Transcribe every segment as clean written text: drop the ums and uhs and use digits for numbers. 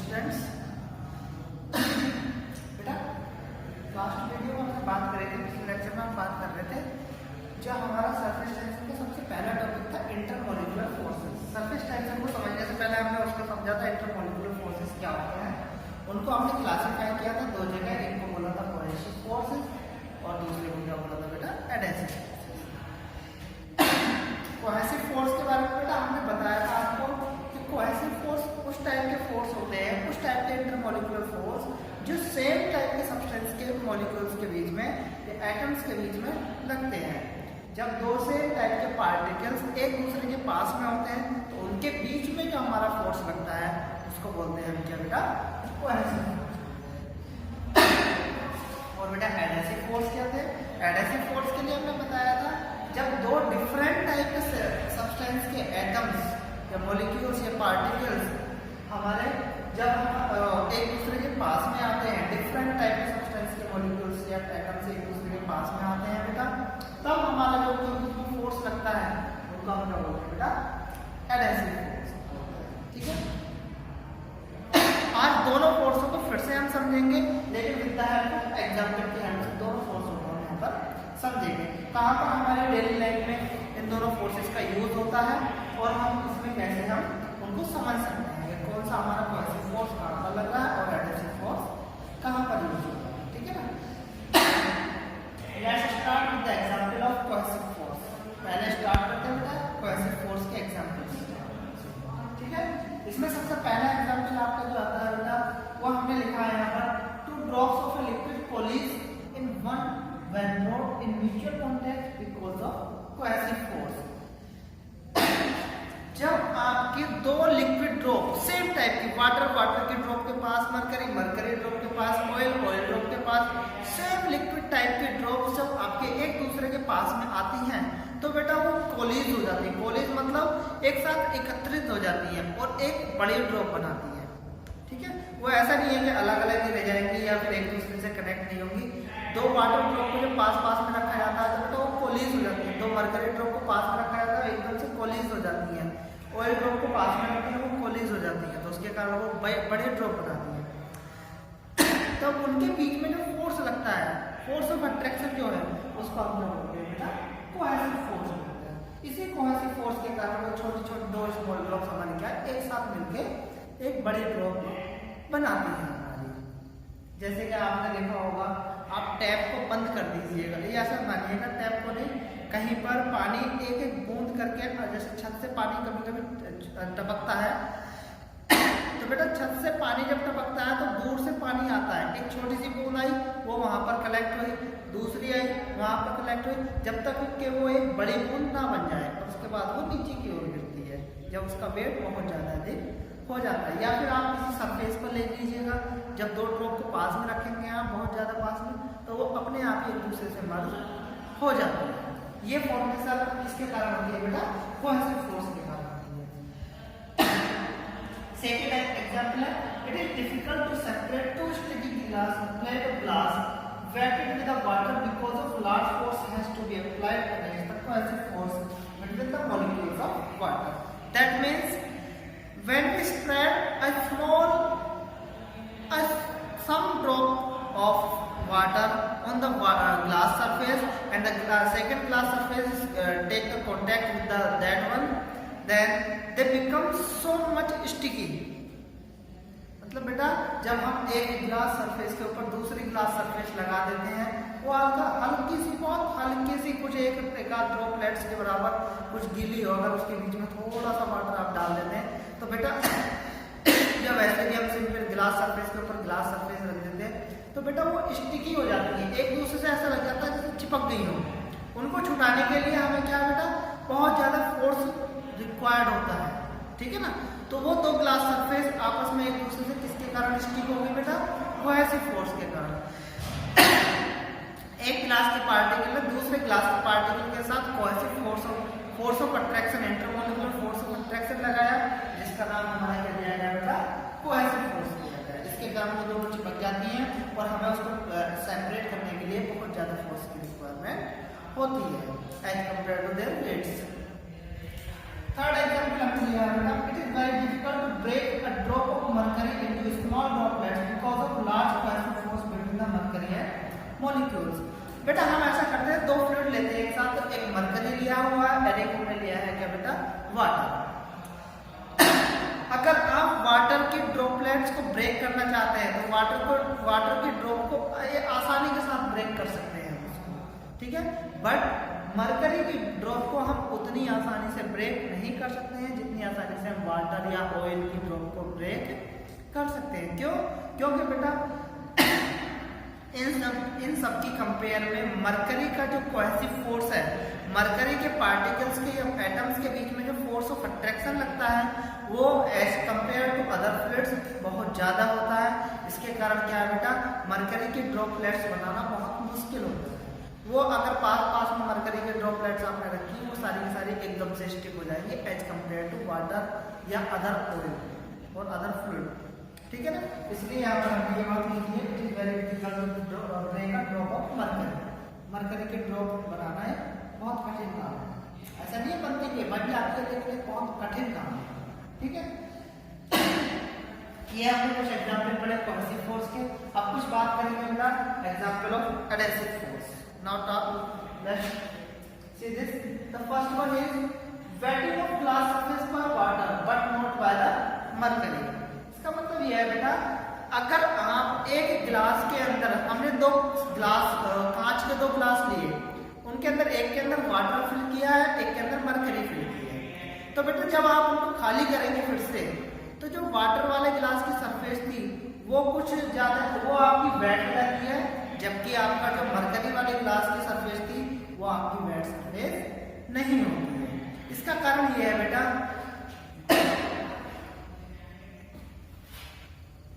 Students, बेटा last video में हम बात कर रहे थे, पिछले लेक्चर में हम बात कर रहे थे जो हमारा सरफेस टेंशन का सबसे पहला टॉपिक था इंटरमॉलिक्यूलर फोर्सेस। सरफेस टेंशन को समझने से पहले हमने उसको समझा था इंटरमॉलिक्यूलर फोर्सेस क्या होते हैं। उनको हमने क्लासिफाई किया था दो जगह, एक को बोला था कोहेसिव फोर्सेस और दूसरे को क्या बोला था बेटा एडहेसिव फोर्सेस। कोहेसिव फोर्स के बारे में बेटा हमने बताया था आपको कि कोहेसिव फोर्स उस टाइप के फोर्स होते हैं, उस टाइप के इंटरमॉलिक्यूलर फोर्स जो सेम टाइप के सब्सटेंस के मॉलिक्यूल्स के बीच में या एटम्स के बीच में लगते हैं। जब दो सेम टाइप के पार्टिकल्स एक दूसरे के पास में होते हैं तो उनके बीच में जो हमारा फोर्स लगता है उसको बोलते हैं हम क्या बेटा कोहेसिव फोर्स। और बेटा एडहेसिव फोर्स क्या थे? एडहेसिव फोर्स के लिए हमने बताया था जब दो डिफरेंट टाइप के सब्सटेंस के एटम्स या मॉलिक्यूल्स या पार्टिकल्स हमारे जब एक दूसरे के पास में आते हैं, डिफरेंट टाइप के सब्सटेंस के मॉलिक्यूल्स या एटम्स एक दूसरे के पास में आते हैं बेटा, तब हमारा जो फोर्स लगता है उनको हम क्या बोलते हैं बेटा एडहेसिव फोर्स। ठीक है, आज दोनों फोर्सों को फिर से हम समझेंगे, लेकिन with the help of example की हेल्प से दोनों फोर्सों को हम यहाँ पर समझेंगे। कहाँ पर हमारे डेली लाइफ में इन दोनों फोर्सेस का यूज होता है और हम इसमें कैसे हम उनको समझ सकते हैं, कौन सा हमारा कोहेसिव फोर्स कहाँ पर लग रहा है और एडहेसिव फोर्स कहाँ पर यूज होता है। ठीक है ना, let's start with the example of cohesive force. पहले स्टार्ट करते हैं बेटा कोहेसिव फोर्स के एग्जांपल्स। ठीक है, इसमें सबसे पहला एग्जांपल आपका जो आता है बेटा वो हमने लिखा है यहाँ पर, 2 drops of a liquid collides in one when brought in mutual contact because of cohesive force। जब आपके दो लिक्विड ड्रॉप सेम टाइप की, वाटर के ड्रॉप के पास, मरकरी ड्रॉप के पास, ऑयल ड्रॉप के पास, सेम लिक्विड टाइप के ड्रॉप जब आपके एक दूसरे के पास में आती हैं तो बेटा वो कोलिज हो जाती है। कोलिज मतलब एक साथ एकत्रित हो जाती है और एक बड़ी ड्रॉप बनाती है। ठीक है, वो ऐसा नहीं है कि अलग अलग ही रह जाएंगी या फिर एक दूसरे से कनेक्ट नहीं होंगी। दो वाटर ड्रॉप को जब पास में रखा जाता है तो बेटा वो कोलिज हो जाती है। दो मरकरी ड्रॉप को पास में रखा जाता है एकदम से कोलिज हो जाती है। ऑयल ड्रॉप को पास में रखते हैं वो कोलिज हो जाती है, तो उसके कारण वो बड़े ड्रॉप बनाती है। तब उनके बीच में जो फोर्स लगता है, फोर्स ऑफ अट्रैक्शन जो है उसको हम लोग बोलते हैं बेटा कोहेसिव फोर्स बोलते हैं। इसी कोहेसिव फोर्स के कारण वो छोटे दो स्मॉल ड्रॉप्स हमारे क्या एक साथ मिलके एक बड़ी ड्रॉप बनाती है हमारी। जैसे कि आपने देखा होगा, आप टैप को बंद कर दीजिएगा, ये ऐसा मानिएगा टैप को नहीं, कहीं पर पानी एक एक बूंद करके, जैसे छत से पानी कभी कभी टपकता है तो बेटा छत से पानी जब टपकता है तो दूर से पानी आता है, एक छोटी सी बूंद आई वो वहां पर कलेक्ट हुई, दूसरी आई वहां पर कलेक्ट हुई, जब तक कि वो एक बड़ी बूंद ना बन जाए और उसके बाद वो नीचे की ओर गिरती है जब उसका वेट बहुत ज्यादा अधिक हो जाता है। या फिर आप किसी सरफेस पर ले लीजिएगा, जब दो ड्रॉप को पास में रखेंगे आप बहुत ज्यादा पास में तो वो अपने आप ही एक दूसरे से मर्ज हो जाते हैं। ये फॉर्मेशन किसके कारण होती है बेटा कोहेसिव फोर्स के कारण होती है। सेकंड एग्जांपल है, it is difficult to separate two sticky glass plate of glass wetted with the water because of large force has to be applied against the cohesive force between the molecules of water. That means when we spread some drop of water on the glass surface and the second glass surface take the contact with that one, then they become so much sticky। मतलब बेटा जब हम एक glass surface के ऊपर दूसरी glass surface लगा देते हैं, वो हल्की सी बहुत हल्की सी कुछ एक आध ड्रॉपलेट्स के बराबर कुछ गीली हो, अगर उसके बीच में थोड़ा सा वाटर आप डाल देते हैं तो बेटा जब ऐसे भी हम सिंपल ग्लास सरफेस के ऊपर ग्लास सरफेस रख देते हैं तो बेटा वो स्टिकी हो जाती है, एक दूसरे से ऐसा लग जाता है जैसे चिपक गई हो। उनको छुटाने के लिए हमें क्या बेटा बहुत ज्यादा फोर्स रिक्वायर्ड होता है। ठीक है ना, तो वो दो ग्लास सरफेस आपस में एक दूसरे से किसके कारण स्टिक होगी बेटा कोहेसिव फोर्स के कारण। एक ग्लास के पार्टिकल ने दूसरे ग्लास के पार्टिकल के साथ cohesive force of attraction, intermolecular force of attraction लगाया, जिसका नाम हमारा क्या दिया गया बेटा कोहेसिव फोर्स दिया गया। इसके कारण वो दोनों चिपक जाती हैं और हमें उसको सेपरेट करने के लिए बहुत ज्यादा फोर्स की रिक्वायरमेंट होती है as compare to their weights. Third example हमने लिया है, it is very difficult to break a drop of mercury into droplets because of large cohesive force between the mercury and molecules। बेटा हम ऐसा करते हैं, दो फ्लूइड लेते हैं एक साथ, तो एक मरकरी लिया हुआ है और एक हमने लिया है क्या बेटा, वाटर। अगर आप वाटर की ड्रॉपलेट्स को ब्रेक करना चाहते हैं तो वाटर की ड्रॉप को आसानी के साथ ब्रेक कर सकते हैं उसको, ठीक है। बट मरकरी की ड्रॉप को हम उतनी आसानी से ब्रेक नहीं कर सकते हैं जितनी आसानी से हम वाटर या ऑयल की ड्रॉप को ब्रेक कर सकते हैं। क्यों? क्योंकि बेटा इन सब की कंपेयर में मरकरी का जो कोहेसिव फोर्स है, मरकरी के पार्टिकल्स के या एटम्स के बीच में जो फोर्स ऑफ अट्रैक्शन लगता है वो as compare to other fluids बहुत ज़्यादा होता है। इसके कारण क्या है बेटा, मरकरी की ड्रॉपलेट्स बनाना बहुत मुश्किल होता है। वो अगर पास में मरकरी के ड्रॉपलेट्स आपने रखी, वो सारी की सारी एकदम से स्टिक हो जाएंगे एज कंपेयर टू वाटर या अदर ऑयल और अदर फ्लूइड, ठीक है ना। इसलिए यहाँ पर हमने ये बात लिखी है, it is very difficult to break a drop of mercury. Mercury के ड्रॉप बनाना है बहुत कठिन काम है, ऐसा नहीं बनती है, बन जाती है लेकिन बहुत कठिन काम है, ठीक है। ये हमने कुछ एग्जांपल पढ़े कोहेसिव फोर्स के। अब कुछ बात करेंगे बेटा example of adhesive force. Now let's see this. The first one is wetting of glass surface by water but not by the mercury। इसका मतलब यह है बेटा, अगर आप एक गिलास के अंदर, हमने दो ग्लास कांच के दो ग्लास लिए, उनके अंदर एक के अंदर वाटर फिल किया है, एक के अंदर मरकरी फिल किया है, तो बेटा जब आप उनको खाली करेंगे फिर से, तो जो वाटर वाले गिलास की सरफेस थी वो कुछ ज्यादा, वो आपकी वेट रहती है, जबकि आपका जो मरकरी वाले गिलास की सरफेस थी वो आपकी वेट सरफेस नहीं होती है। इसका कारण ये है बेटा,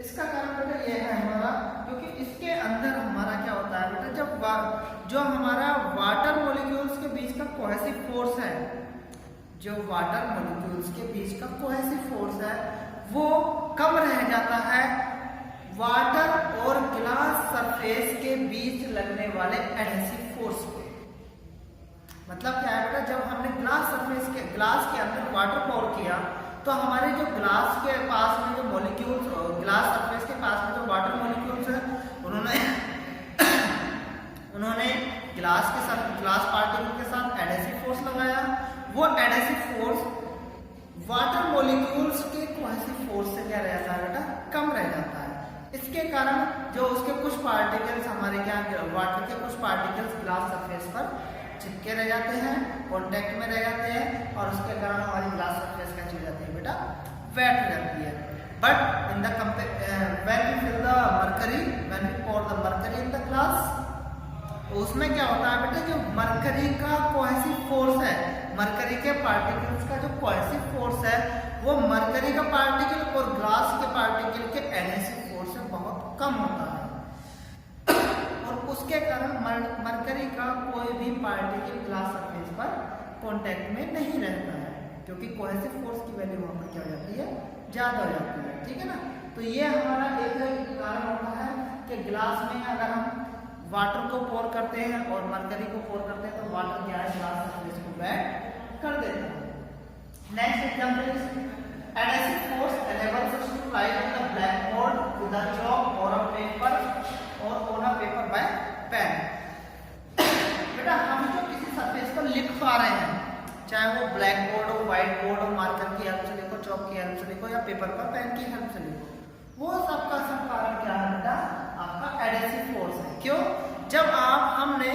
इसका कारण बेटा ये है हमारा, क्योंकि इसके अंदर हमारा क्या होता है बेटा, जब जो हमारा वाटर मॉलिक्यूल्स के बीच का कोहेसिव फोर्स है, जो वाटर मॉलिक्यूल्स के बीच का कोहेसिव फोर्स है वो कम रह जाता है वाटर और ग्लास सरफेस के बीच लगने वाले एडहेसिव फोर्स पे। मतलब क्या है बेटा, जब हमने ग्लास के अंदर वाटर पोर किया तो हमारे जो ग्लास के पास में जो मॉलिक्यूल्स, ग्लास सरफेस के पास में जो वाटर मॉलिक्यूल्स है, उन्होंने ग्लास पार्टिकल के साथ एडहेसिव फोर्स लगाया। वो एडहेसिव फोर्स वाटर मॉलिक्यूल्स के कोहेसिव फोर्स से क्या रहता है बेटा, कम रह जाता है। इसके कारण जो उसके कुछ पार्टिकल्स हमारे क्या, वाटर के कुछ पार्टिकल्स ग्लास सरफेस पर चिपके रह जाते हैं, कांटेक्ट में रह जाते हैं, और उसके कारण हमारी ग्लास सरफेस क्या चीज जाती है बेटा, वेट हो जाती है। But in the when we fill the mercury, when we pour the mercury in the glass, उसमें क्या होता है बेटा, जो मरकरी का कोहेसिव फोर्स है, मरकरी के पार्टिकल्स का जो कोहेसिव फोर्स है वो मरकरी का पार्टिकल और ग्लास के पार्टिकल के एडहेसिव फोर्स से बहुत कम होता है, और उसके कारण मरकरी का कोई भी पार्टिकल ग्लास सरफेस पर कांटेक्ट में नहीं रहता है, क्योंकि कोहेसिव फोर्स की वैल्यू वहां पर क्या हो जाती है, ज्यादा हो जाती है, ठीक है ना। तो ये हमारा एक कारण होता है कि ग्लास में अगर हम वाटर को पोर करते हैं और मरकरी को पोर करते हैं तो वाटर क्या है, ग्लास सरफेस को वेट कर देता है। Next example is adhesive force enables us to write on the blackboard with a chalk or a paper by pen। बेटा हम जो किसी सरफेस पर लिख पा रहे हैं, चाहे वो ब्लैक बोर्ड हो, व्हाइट बोर्ड हो, मार्कर की हेल्प से लिखो, चॉक की हेल्प से लिखो, या पेपर पर पेन की हेल्प से लिखो, वो सबका सब कारण क्या है बेटा, आपका एडहेसिव फोर्स है। क्यों? जब हमने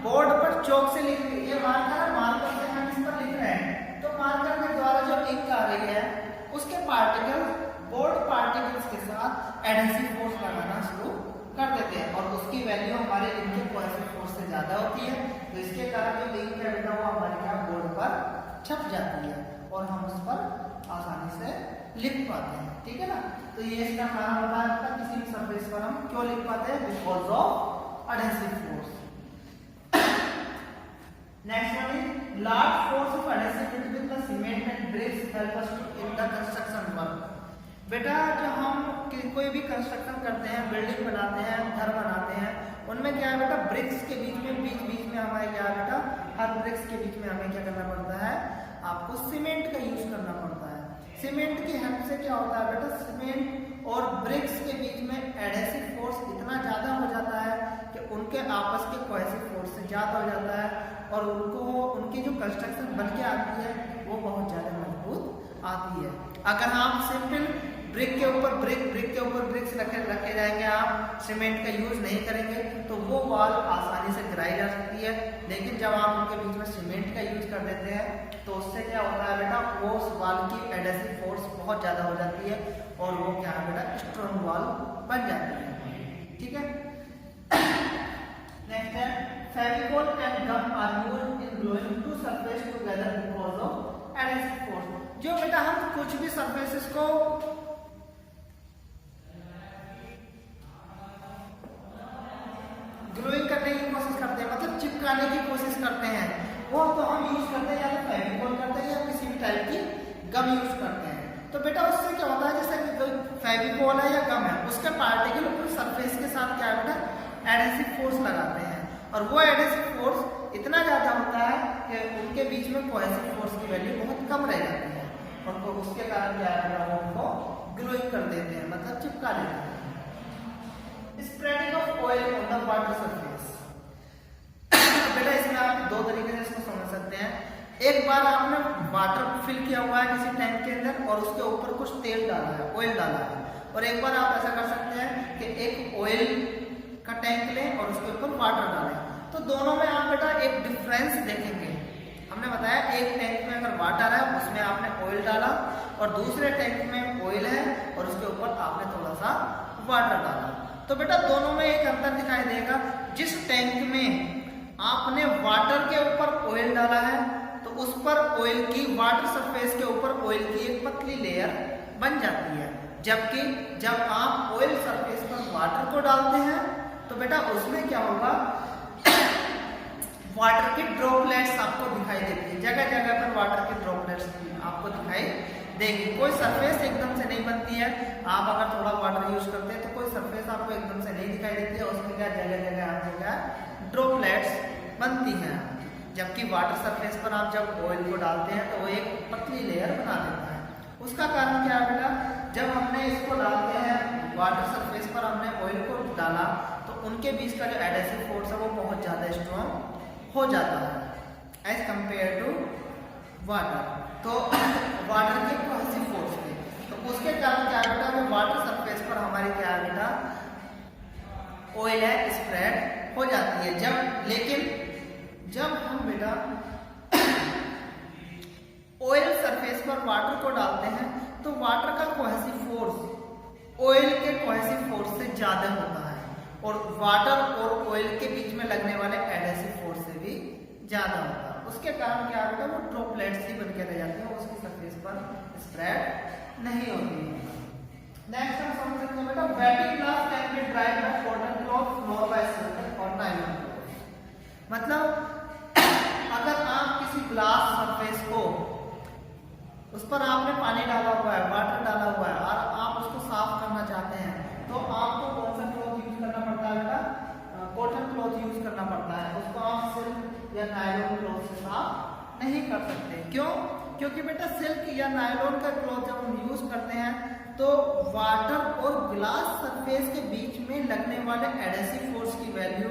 बोर्ड पर चॉक से लिख रही है, मार्कर से हम इस पर लिख रहे हैं, तो मार्कर के द्वारा जो इंक आ रही है उसके पार्टिकल्स बोर्ड पार्टिकल्स के साथ एडहेसिव फोर्स लगाना शुरू कर देते हैं, और उसकी वैल्यू हमारे इनके कोहेसिव फोर्स से ज्यादा होती है। तो इसके कारण जो इंक है बेटा वो हमारे क्या, बोर्ड पर छप जाती है और हम उस पर आसानी से लिख पाते हैं, ठीक है ना। तो ये इसका कारण होता है, किसी भी सरफेस पर हम क्यों लिख पाते हैं, because of adhesive force. Next one is large force of adhesivity with the cement and bricks help us in the construction work. बेटा जो हम कोई भी कंस्ट्रक्शन करते हैं, बिल्डिंग बनाते हैं, घर बनाते हैं, उनमें क्या है बेटा, ब्रिक्स के बीच में हमारे क्या है बेटा, हर ब्रिक्स के बीच में हमें क्या करना पड़ता है, आपको सीमेंट का यूज करना पड़ता है। सीमेंट की हेल्प से क्या होता है बेटा, सीमेंट और ब्रिक्स के बीच में एडहेसिव फोर्स इतना ज्यादा हो जाता है कि उनके आपस के कोहेसिव फोर्स से ज्यादा हो जाता है और उनकी जो कंस्ट्रक्शन बन के आती है वो बहुत ज्यादा मजबूत आती है। अगर आप सिंपल ब्रिक के ऊपर ब्रिक्स रखे जाएंगे, आप सीमेंट का यूज नहीं करेंगे तो वो वॉल आसानी से गिराई जा सकती है। लेकिन जब आप उनके बीच में सीमेंट का यूज कर देते हैं तो उससे क्या होता है बेटा, वो उस वॉल की एडहेसिव फोर्स बहुत ज्यादा हो जाती है और वो क्या है बेटा, स्ट्रॉन्ग वॉल बन जाती है। ठीक है, नेक्स्ट है Fevicol and gum are used in gluing two surface together because of adhesive force. जो बेटा हम कुछ भी सरफेसेस को ग्लूइंग करने की कोशिश करते हैं, मतलब चिपकाने की कोशिश करते हैं, वो तो हम यूज करते हैं या तो फेविकोल करते हैं या किसी भी टाइप की गम यूज करते हैं। तो बेटा उससे क्या होता है, जैसे कि फेविकोल है या गम है, उसके पार्टिकल उस सरफेस के साथ क्या है बेटा, एडहेसिव फोर्स लगाते हैं और वो एडहेसिव फोर्स इतना ज्यादा होता है कि उनके बीच में कोहेसिव फोर्स की वैल्यू बहुत कम रह जाती है और तो उसके कारण क्या है, वो उनको ग्लूइंग कर देते हैं, मतलब चिपका देते हैं। Spreading of oil on the water surface. बेटा इसमें आप दो तरीके से इसको समझ सकते हैं। एक बार आपने वाटर फिल किया हुआ है किसी टैंक के अंदर और उसके ऊपर कुछ तेल डाला है, ऑयल डाला है, और एक बार आप ऐसा कर सकते हैं कि एक ऑयल का टैंक लें और उसके ऊपर वाटर डालें। तो दोनों में आप बेटा एक डिफरेंस देखेंगे। हमने बताया एक टैंक में अगर वाटर है उसमें आपने ऑयल डाला और दूसरे टैंक में ऑयल है और उसके ऊपर आपने थोड़ा सा वाटर डाला, तो बेटा दोनों में एक अंतर दिखाई देगा। जिस टैंक में आपने वाटर के ऊपर ऑयल डाला है तो उस पर ऑयल की, वाटर सरफेस के ऊपर ऑयल की एक पतली लेयर बन जाती है, जबकि जब आप ऑयल सरफेस पर वाटर को डालते हैं तो बेटा उसमें क्या होगा, वाटर की ड्रॉपलेट्स आपको दिखाई देती है, जगह जगह पर वाटर की ड्रॉपलेट्स आपको दिखाई देगी। कोई सरफेस एकदम से नहीं बनती है, आप अगर थोड़ा वाटर यूज करते हैं तो कोई सरफेस आपको एकदम से नहीं दिखाई देती है, उसमें क्या जगह जगह आपको क्या ड्रॉपलेट्स बनती हैं, जबकि वाटर सरफेस पर आप जब ऑयल को डालते हैं तो वो एक पतली लेयर बना देता है। उसका कारण क्या है बेटा, जब हमने इसको डालते हैं वाटर सरफेस पर, हमने ऑयल को डाला तो उनके बीच का जो एडहेसिव फोर्स है वो बहुत ज्यादा स्ट्रॉन्ग हो जाता है एज कंपेयर टू वाटर। तो वाटर के कोहेसिव फोर्स पे, तो उसके कारण क्या बेटा, वो वाटर सरफेस पर हमारी क्या है बेटा, ऑयल है स्प्रेड हो जाती है। जब हम बेटा ऑयल सरफेस पर वाटर को डालते हैं तो वाटर का कोहेसिव फोर्स ऑयल के कोहेसिव फोर्स से ज्यादा होता है और वाटर और ऑयल के बीच में लगने वाले एडहेसिव फोर्स से भी ज्यादा होता है। उसके कारण क्या होता है, वो ड्रॉपलेट्स ही बन के रह जाती है, उसकी सरफेस पर स्प्रेड नहीं होती है। नेक्स्ट हम समझ सकते हैं बेटा, waiting glass can be dried bye cotton cloth nor bye silk और नायलॉन क्लॉथ। मतलब अगर आप किसी ग्लास सरफेस को, उस पर आपने पानी डाला हुआ है, वाटर डाला हुआ है और आप उसको साफ करना चाहते हैं तो आपको कौन सा क्लॉथ यूज करना पड़ता है बेटा, कॉटन क्लॉथ यूज करना पड़ता है। उसको आप सिल्क या नायलॉन क्लॉथ से साफ नहीं कर सकते। क्यों? क्योंकि बेटा सिल्क या नायलॉन का क्लॉथ जब हम यूज करते हैं तो वाटर और ग्लास सरफेस के बीच में लगने वाले एडहेसिव फोर्स की वैल्यू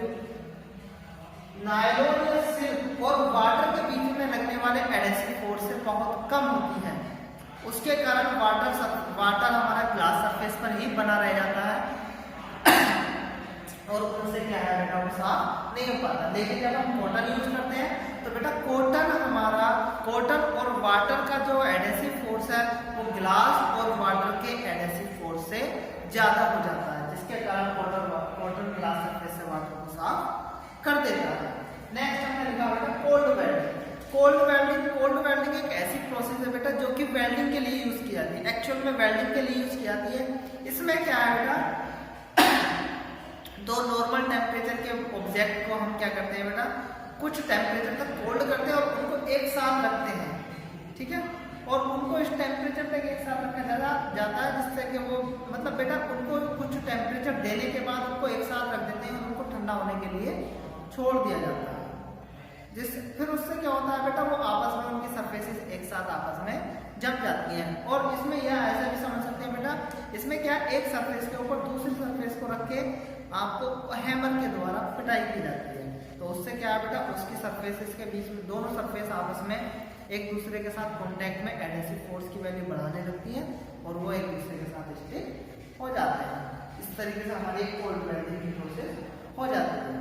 नायलॉन या सिल्क और वाटर के बीच में लगने वाले एडहेसिव फोर्स से बहुत कम होती है। उसके कारण वाटर हमारा ग्लास सरफेस पर ही बना रह जाता है और उनसे क्या है बेटा, वो साफ नहीं हो पाता। लेकिन जब हम कॉटन यूज करते हैं तो बेटा कॉटन और वाटर का जो एडहेसिव फोर्स है वो ग्लास और वाटर के एडहेसिव फोर्स से ज्यादा हो जाता है, जिसके कारण कॉटन ग्लास सरफेस से वाटर को साफ कर देता है। नेक्स्ट हमने लिखा बेटा कोल्ड वेल्डिंग। कोल्ड वेल्डिंग एक ऐसी प्रोसेस है बेटा जो कि वेल्डिंग के लिए यूज की जाती है, एक्चुअल में वेल्डिंग के लिए यूज की जाती है। इसमें क्या है बेटा, दो नॉर्मल टेम्परेचर के ऑब्जेक्ट को हम क्या करते हैं बेटा, कुछ टेम्परेचर तक कोल्ड करते हैं और उनको एक साथ रखते हैं, ठीक है, और उनको इस टेम्परेचर तक एक साथ रखा जाता है जिससे कि वो, मतलब बेटा उनको कुछ टेम्परेचर देने के बाद उनको एक साथ रख देते हैं और उनको ठंडा होने के लिए छोड़ दिया जाता है। फिर उससे क्या होता है बेटा, वो आपस में उनकी सरफेसेस एक साथ आपस में जम जाती हैं। और इसमें यह ऐसा भी समझ सकते हैं बेटा, इसमें क्या एक सरफेस के ऊपर दूसरी सरफेस को रख के आपको हैमर के द्वारा पिटाई की जाती है। तो उससे क्या है बेटा, उसकी सरफेसेस के बीच में दोनों सरफेस आपस में एक दूसरे के साथ कॉन्टैक्ट में एडहेसिव फोर्स की वैल्यू बढ़ाने लगती है और वो एक दूसरे के साथ स्टिक हो जाते हैं। इस तरीके से हमारी एक कोल्ड वेल्डिंग की प्रोसेस हो जाती है।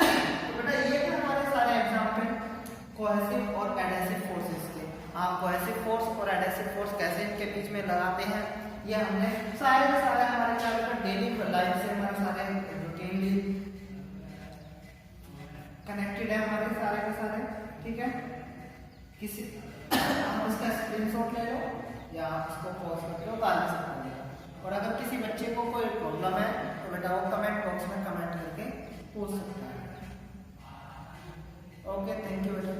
तो बेटा ये थे हमारे सारे एग्जाम्पल कोहेसिव और एडहेसिव फोर्सेस के। आप कोहेसिव फोर्स और एडहेसिव फोर्स कैसे इनके बीच में लगाते हैं, ये हमने सारे हमारे क्या डेली लाइफ से हमारे सारे रूटीनली कनेक्टेड है हमारे सारे के सारे। ठीक है, किसी आप उसका स्क्रीनशॉट ले लो या आप उसको पॉज करके उतार सकते हैं। और अगर किसी बच्चे को कोई प्रॉब्लम है तो बेटा वो कमेंट बॉक्स में कमेंट करके पूछ सकता है। ओके, थैंक यू बेटा।